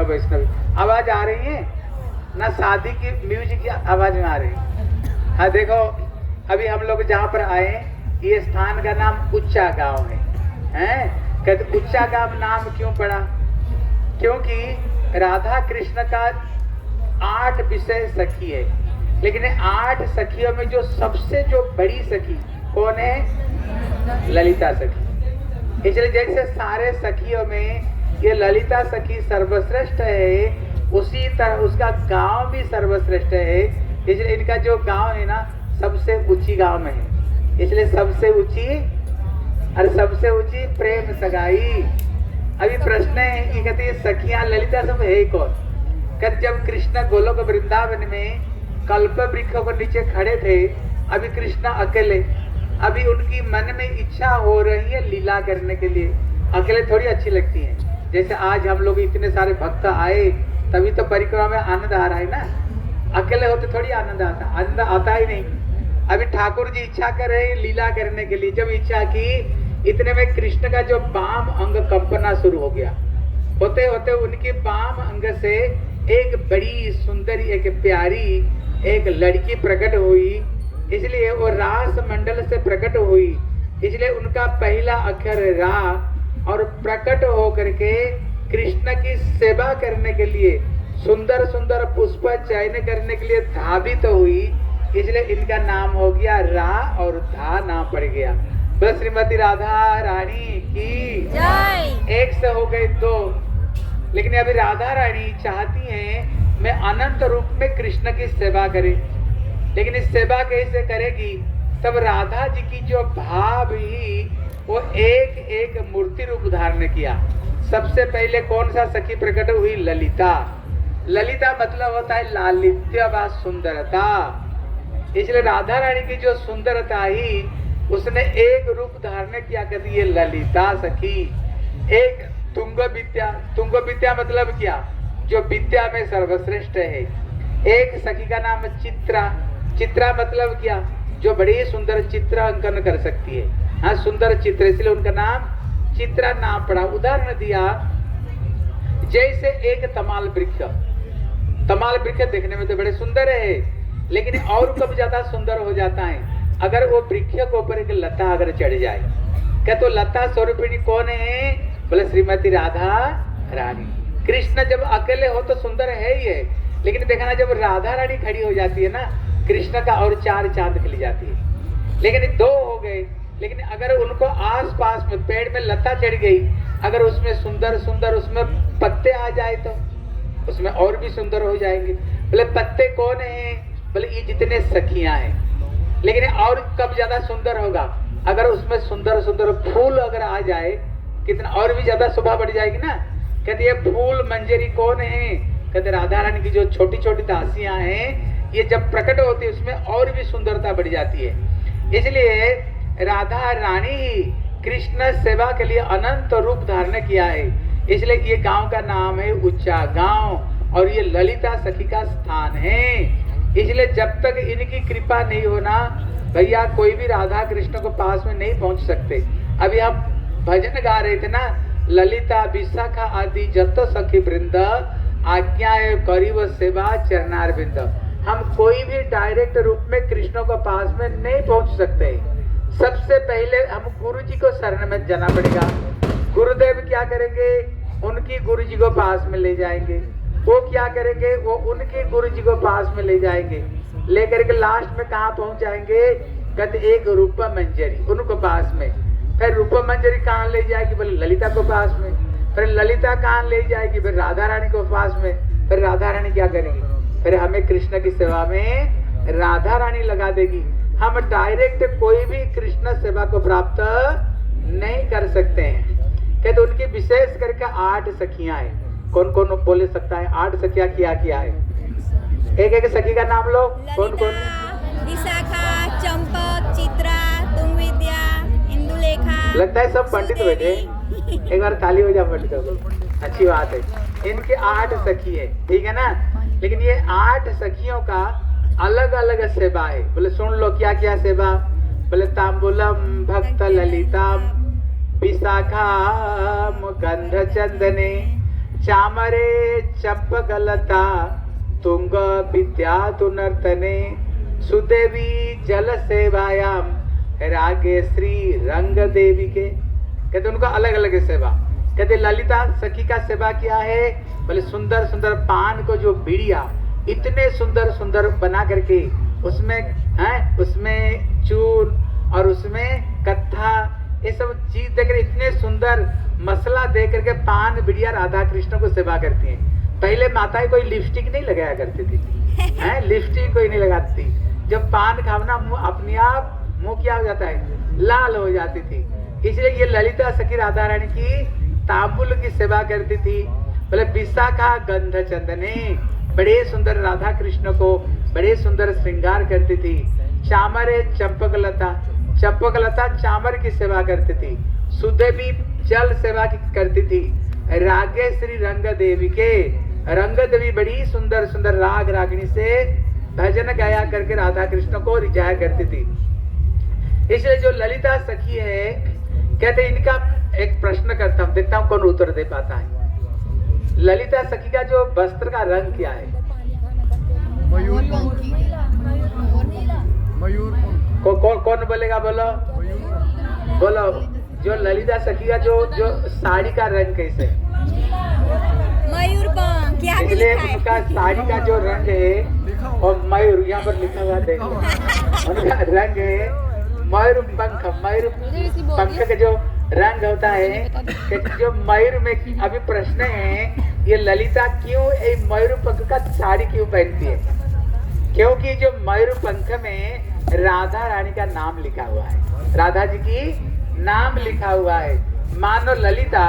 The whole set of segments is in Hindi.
वैष्णव वैष्णवी आवाज आ रही है ना? शादी की म्यूजिक की आवाज में आ रही है। हाँ देखो, अभी हम लोग जहाँ पर आए, ये स्थान का नाम उच्चा गांव है। हैं? कहते उच्चा गांव नाम क्यों पड़ा? क्योंकि राधा कृष्ण का 8 विषय सखी है, लेकिन 8 सखियों में जो सबसे जो बड़ी सखी कौन है? ललिता सखी। इसलिए जैसे सारे सखियों में ये ललिता सखी सर्वश्रेष्ठ है, उसी तरह उसका गांव भी सर्वश्रेष्ठ है। इसलिए इनका जो गांव है ना, सबसे ऊंची गांव में है। इसलिए सबसे ऊंची और सबसे ऊंची प्रेम सगाई। अभी प्रश्न है कि कहते हैं सखियां ललिता सब है कौन? कहते जब कृष्ण गोलोक वृंदावन में कल्प वृक्षों के नीचे खड़े थे, अभी कृष्ण अकेले, अभी उनकी मन में इच्छा हो रही है लीला करने के लिए। अकेले थोड़ी अच्छी लगती है। जैसे आज हम लोग इतने सारे भक्त आए, तभी तो परिक्रमा में आनंद आ रहा है ना। अकेले होते थोड़ी आनंद आता, आनंद आता ही नहीं। अभी ठाकुर जी इच्छा कर रहे हैं लीला करने के लिए। जब इच्छा की, इतने में कृष्ण का जो बाम अंग कंपना शुरू हो गया। होते होते उनके बाम अंग से एक बड़ी सुंदरी, एक प्यारी एक लड़की प्रकट हुई। इसलिए वो रास मंडल से प्रकट हुई। इसलिए उनका पहला अक्षर रा, और प्रकट होकर के कृष्ण की सेवा करने के लिए, सुंदर सुंदर पुष्प चयन करने के लिए धावित हुई। इसलिए इनका नाम हो गया रा और धा नाम पड़ गया। बस श्रीमती राधा रानी की जय। एक से हो गए 2, लेकिन अभी राधा रानी चाहती हैं मैं अनंत रूप में कृष्ण की सेवा करे। लेकिन इस सेवा कैसे करेगी? तब राधा जी की जो भाव ही वो एक एक मूर्ति रूप धारण किया। सबसे पहले कौन सा सखी प्रकट हुई? ललिता। ललिता मतलब होता है लालित्य व सुंदरता। इसलिए राधा रानी की जो सुंदरता ही उसने एक रूप धारण किया, कर दी ललिता सखी। एक तुंग विद्या। तुंग विद्या मतलब क्या? जो विद्या में सर्वश्रेष्ठ है। एक सखी का नाम चित्रा। चित्रा मतलब क्या? जो बड़ी सुंदर चित्र अंकन कर सकती है। हाँ, सुंदर चित्र, इसलिए उनका नाम चित्रा नाम पड़ा। उदाहरण दिया, जैसे एक तमाल वृक्ष। तमाल वृक्ष देखने में तो बड़े सुंदर है, लेकिन और कब ज्यादा सुंदर हो जाता है अगर वो वृक्ष के ऊपर एक लता अगर चढ़ जाए। क्या तो लता स्वरूपिणी कौन है? बोले श्रीमती राधा रानी। कृष्ण जब अकेले हो तो सुंदर है ही है, लेकिन देखना जब राधा रानी खड़ी हो जाती है ना, कृष्ण का और 4 चांद खिल जाती है। लेकिन 2 हो गए, लेकिन अगर उनको आस पास में पेड़ में लता चढ़ गई, अगर उसमें सुंदर सुंदर उसमें पत्ते आ जाए तो उसमें और भी सुंदर हो जाएंगे। बोले पत्ते कौन है? बोले ये जितने सखियां हैं। लेकिन और कब ज्यादा सुंदर होगा? अगर उसमें सुंदर सुंदर फूल अगर आ जाए, कितना और भी ज्यादा शोभा बढ़ जाएगी ना। कहते ये फूल मंजरी कौन है? कहते राधा रानी की जो छोटी छोटी दासियां हैं, ये जब प्रकट होती है उसमें और भी सुंदरता बढ़ जाती है। इसलिए राधा रानी कृष्ण सेवा के लिए अनंत रूप धारण किया है। इसलिए ये गांव का नाम है उच्चा गांव, और ये ललिता सखी का स्थान है। इसलिए जब तक इनकी कृपा नहीं होना, भैया कोई भी राधा कृष्ण को पास में नहीं पहुंच सकते। अभी हम भजन गा रहे थे ना, ललिता विशाखा आदि जत सखी वृंद, आज्ञा करीब सेवा चरणार बिंद। हम कोई भी डायरेक्ट रूप में कृष्ण को पास में नहीं पहुंच सकते। सबसे पहले हम गुरु जी को शरण में जाना पड़ेगा। गुरुदेव क्या करेंगे? उनकी गुरु जी को पास में ले जाएंगे। वो क्या करेंगे? वो उनके गुरु जी को पास में ले जाएंगे। लेकर के लास्ट में कहाँ पहुंच जाएंगे? कहते एक रूप मंजरी, उनको पास में। फिर रूप मंजरी कहाँ ले जाएगी? बोले ललिता को पास में। फिर ललिता कहाँ ले जाएगी? फिर राधा रानी को पास में। फिर राधा रानी क्या करेंगी? फिर हमें कृष्ण की सेवा में राधा रानी लगा देगी। हम डायरेक्ट कोई भी कृष्ण सेवा को प्राप्त नहीं कर सकते हैं। कहते उनकी विशेष करके 8 सखियां हैं। कौन कौन बोले सकता है? 8 सखियां क्या क्या है? एक एक सखी का नाम लो। कौन कौन? विशाखा, चंपक, चित्रा, तुंग विद्या, इंदुलेखा। लगता है सब पंडित बैठे। एक बार ताली हो जाए पंडितों को। अच्छी बात है। इनके 8 सखी है, ठीक है ना। लेकिन ये 8 सखियों का अलग अलग सेवा है। बोले सुन लो क्या क्या सेवा। बोले तांबूलम भक्त ललिताम विशाखा गंध चंदने चामरे चंपकलता तुंग विद्या तुनर्तने सुदेवी जल सेवायाम रागे श्री रंग देवी के। कहते उनका अलग अलग सेवा। कहते ललिता सखी का सेवा किया है, बोले सुंदर सुंदर पान को जो बीड़िया इतने सुंदर सुंदर बना करके उसमें चूर और उसमें कत्था ये सब चीज देकर इतने सुंदर मसला दे करके पान बिड़िया राधा कृष्ण को सेवा करती हैं। पहले माताएं कोई लिपस्टिक नहीं लगाया करती थी, लिपस्टिक कोई नहीं लगाती थी। जब पान खाना मुंह अपने आप मुंह क्या हो जाता है, लाल हो जाती थी। इसलिए ये ललिता सखी राधा रानी की तांबुल की सेवा करती थी। बोले विशाखा गंध चंदने, बड़े सुंदर राधा कृष्ण को बड़े सुंदर श्रृंगार करती थी। चामरे चंपकलता, चंपकलता चामर की सेवा करती थी। सुदेवी जल सेवा करती थी। रागे श्री रंग देवी के, रंग देवी बड़ी सुंदर सुंदर राग रागिनी से भजन गाया करके राधा कृष्ण को रिझाया करती थी। इसलिए जो ललिता सखी है, कहते इनका एक प्रश्न करता हूं, देखता हूं कौन उत्तर दे पाता है। ललिता सखी का जो वस्त्र का रंग क्या है? कौन बोलेगा? बोलो बोलो। जो ललिता सखी का जो साड़ी का रंग कैसे? मयूरपंख। क्या इसलिए उनका साड़ी का जो रंग है और मयूर यहाँ पर लिखा हुआ देखो, उनका रंग है मयूर पंख। मयूर पंख का जो रंग होता है, जो मयूर में अभी प्रश्न है ये ललिता क्यों मयूर पंख का साड़ी क्यों पहनती है? क्योंकि जो मयूर पंख में राधा रानी का नाम लिखा हुआ है, राधा जी की नाम लिखा हुआ है। मानो ललिता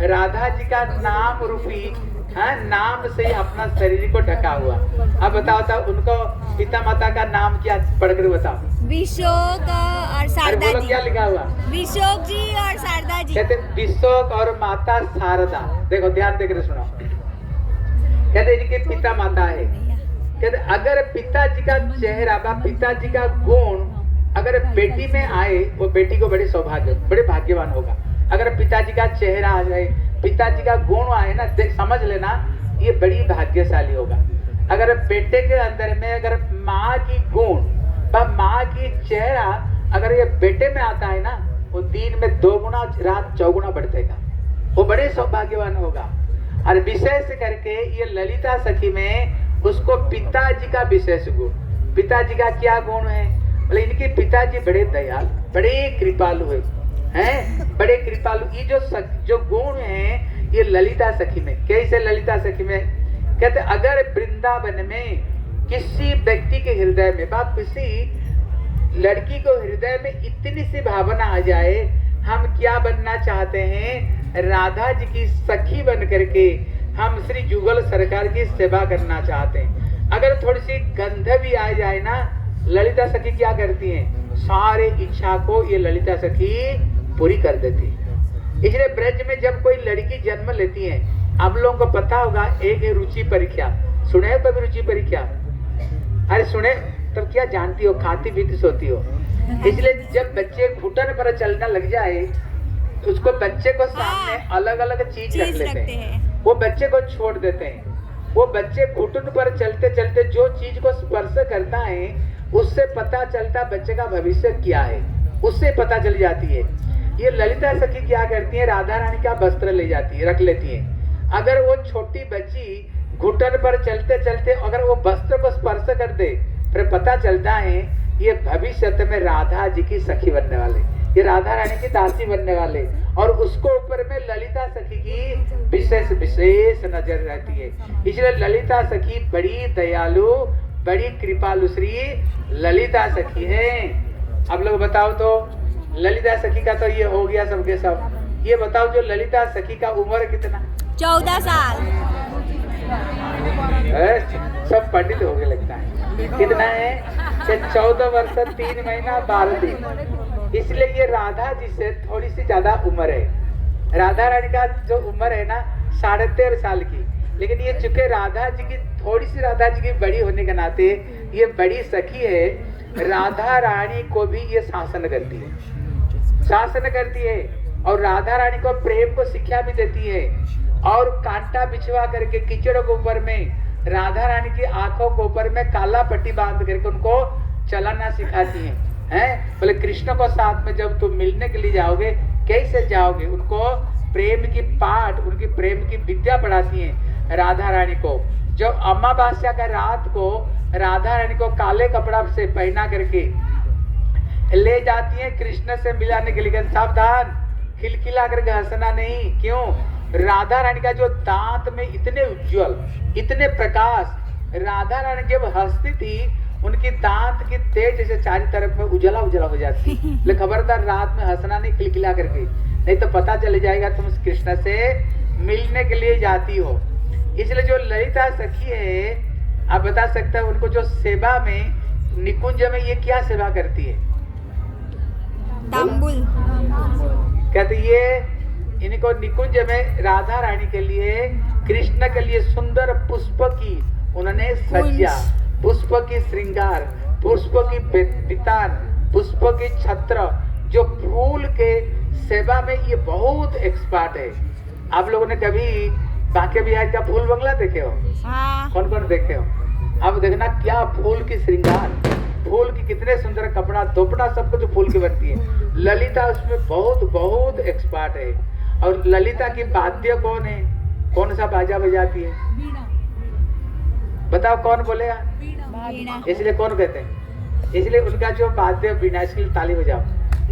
राधा जी का नाम रूपी नाम से ही अपना शरीर को ढका हुआ। अब बताओ था उनको पिता माता का नाम क्या पढ़कर बताओ। विशोक और शारदा जी। क्या लिखा हुआ? विशोक जी और शारदा जी। कहते विशोक और माता शारदा। देखो ध्यान देकर सुनो। कहते इनके पिता माता है। कहते अगर पिताजी का चेहरा व पिताजी का गुण अगर बेटी में आए, वो बेटी को बड़े सौभाग्य बड़े भाग्यवान होगा। अगर पिताजी का चेहरा आ जाए, पिताजी का गुण आए ना, समझ लेना ये बड़ी भाग्यशाली होगा। अगर बेटे के अंदर में अगर माँ की गुण व माँ की चेहरा अगर ये बेटे में आता है ना, वो दिन में 2 गुना रात 4 गुना बढ़तेगा, वो बड़े सौभाग्यवान होगा। और विशेष करके ये ललिता सखी में उसको पिताजी का विशेष गुण, पिताजी का क्या गुण है? बोले इनके पिताजी बड़े दयाल बड़े कृपालु हैं, बड़े कृपालु। ये जो गुण है ये ललिता सखी में। कैसे ललिता सखी में? कहते अगर वृंदावन में किसी व्यक्ति के हृदय में बा किसी लड़की को हृदय में इतनी सी भावना आ जाए, हम क्या बनना चाहते हैं? राधा जी की सखी बन करके हम श्री जुगल सरकार की सेवा करना चाहते हैं। अगर थोड़ी सी गंध भी आ जाए ना, ललिता सखी क्या करती हैं? सारे इच्छा को ये ललिता सखी पूरी कर देती है। इसलिए ब्रज में जब कोई लड़की जन्म लेती है, आप लोगों को पता होगा एक है रुचि परीक्षा। सुने हो कभी रुचि परीक्षा? अरे सुने तब क्या जानती हो, खाती पीती सोती हो। इसलिए जब बच्चे घुटन पर चलना लग जाए, उसको बच्चे को सामने अलग अलग चीज रख लेते हैं, वो बच्चे को छोड़ देते हैं। वो बच्चे घुटन पर चलते चलते जो चीज को स्पर्श करता है उससे पता चलता बच्चे का भविष्य क्या है, उससे पता चल जाती है। ये ललिता सखी क्या करती है? राधा रानी का वस्त्र ले जाती है, रख लेती है। अगर वो छोटी बच्ची घुटन पर चलते चलते अगर वो वस्त्र को स्पर्श कर दे, फिर पता चलता है ये भविष्य में राधा जी की सखी बनने वाले, ये राधा रानी की दासी बनने वाले। और उसको ऊपर में ललिता सखी की विशेष नजर रहती है। इसलिए ललिता सखी बड़ी दयालु बड़ी कृपालु श्री ललिता सखी है। अब लोग बताओ तो ललिता सखी का तो ये हो गया सबके सब। ये बताओ जो ललिता सखी का उम्र कितना? 14 साल। सब पंडित हो गए लगता है। कितना है? 14 वर्ष 3 महीना 12 दिन। इसलिए ये राधा जी से थोड़ी सी ज्यादा उम्र है। राधा रानी का जो उम्र है ना 13.5 साल की, लेकिन ये चूंकि राधा जी की थोड़ी सी राधा जी की बड़ी होने के नाते ये बड़ी सखी है, राधा रानी को भी ये शासन करती है, शासन करती है और राधा रानी को प्रेम को शिक्षा भी देती है। और कांटा बिछवा करके कीचड़ के ऊपर में राधा रानी की आंखों के ऊपर में काला पट्टी बांध करके उनको चलाना सिखाती हैं। बोले कृष्ण को साथ में जब तुम मिलने के लिए जाओगे कैसे जाओगे? उनको प्रेम की पाठ, उनकी प्रेम की विद्या पढ़ाती हैं राधा रानी को। जब अमावस्या का रात को राधा रानी को काले कपड़ा से पहना करके ले जाती हैं कृष्ण से मिलाने के लिए। सावधान, खिलखिला करके हंसना नहीं। क्यों? राधा रानी का जो दांत में इतने उज्जवल, इतने प्रकाश, राधा रानी जब हंसती थी उनकी दांत की तेज से चारों तरफ में उजला उजला हो जाती। लेकिन खबरदार रात में हंसना नहीं खिलखिला करके, नहीं तो पता चल जाएगा तुम कृष्ण से मिलने के लिए जाती हो। इसलिए जो ललिता सखी है, आप बता सकते हैं उनको जो सेवा में निकुंज में ये क्या सेवा करती है? तांबुल। कहते ये इनको निकुंज में राधा रानी के लिए, कृष्ण के लिए सुंदर पुष्प की उन्होंने सज्जा, पुष्प की श्रृंगार, पुष्प की बितान, पुष्प की छत्र, जो फूल के सेवा में ये बहुत एक्सपर्ट है। आप लोगों ने कभी बांके बिहार का फूल बंगला देखे हो? हाँ। कौन कौन देखे हो? अब देखना क्या फूल की श्रृंगार, फूल की कितने सुंदर कपड़ा, दोपड़ा, सब कुछ फूल की बनती है। ललिता उसमें बहुत बहुत एक्सपर्ट है। और ललिता की वाद्य कौन है? कौन सा बाजा बजाती है? बताओ कौन बोलेगा? वीणा। इसलिए कौन कहते हैं? इसलिए उनका जो वाद्य वीणा, इसके लिए ताली बजाओ।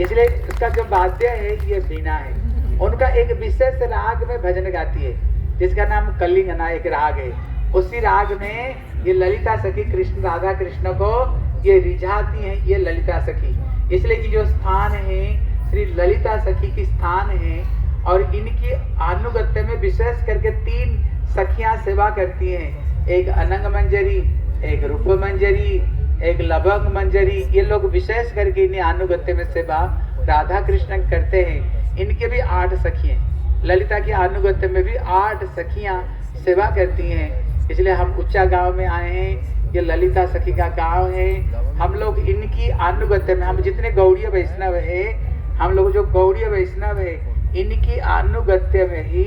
इसलिए उसका जो वाद्य है ये वीणा है। उनका एक विशेष राग में भजन गाती है जिसका नाम कलिंगना एक राग है। उसी राग में ये ललिता सखी कृष्ण, राधा कृष्ण को ये रिझाती हैं, ये ललिता सखी। इसलिए कि जो स्थान है श्री ललिता सखी की स्थान है और इनकी अनुगत्य में विशेष करके 3 सखियां सेवा करती हैं। एक अनंग मंजरी, एक रूप मंजरी, एक लवंग मंजरी। ये लोग विशेष करके इन्हें अनुगत्य में सेवा राधा कृष्ण करते हैं। इनके भी 8 सखी हैं। ललिता की अनुगत्य में भी 8 सखियां सेवा करती हैं। इसलिए हम उच्चा गांव में आए हैं। ये ललिता सखी का गांव है। हम लोग इनकी अनुगत्य में, हम जितने गौड़ीय वैष्णव है, हम लोग जो गौड़ीय वैष्णव है, इनकी अनुगत्य में ही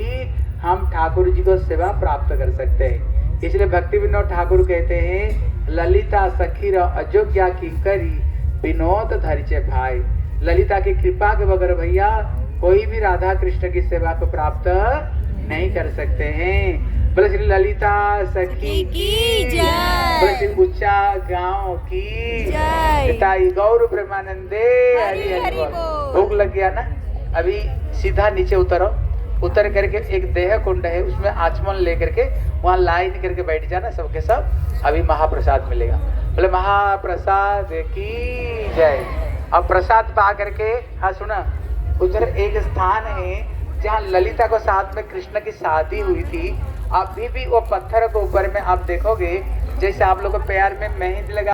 हम ठाकुर जी को सेवा प्राप्त कर सकते हैं। इसलिए भक्ति विनोद ठाकुर कहते हैं, ललिता सखी र अयोग्या की करी विनोद धरिचे भाई। ललिता की कृपा के बगैर भैया कोई भी राधा कृष्ण की सेवा को प्राप्त नहीं कर सकते हैं। बोले श्री ललिता सखी की जय। बोले श्री उच्चा गांव की जय। पिताई गौर प्रेमानंदे हरि हरि बोल। भूख लग गया ना? अभी सीधा नीचे उतरो, उतर करके एक देह कुंड है, उसमें आचमन लेकर के वहाँ लाइन करके बैठ जाना सबके सब। अभी महाप्रसाद मिलेगा। बोले महाप्रसाद की जय। अब प्रसाद पा करके, हाँ सुना, उधर एक स्थान है जहाँ ललिता को साथ में कृष्ण की शादी हुई थी। अभी भी वो पत्थर के ऊपर में आप देखोगे, जैसे आप लोग को पैर में मेहंदी लगा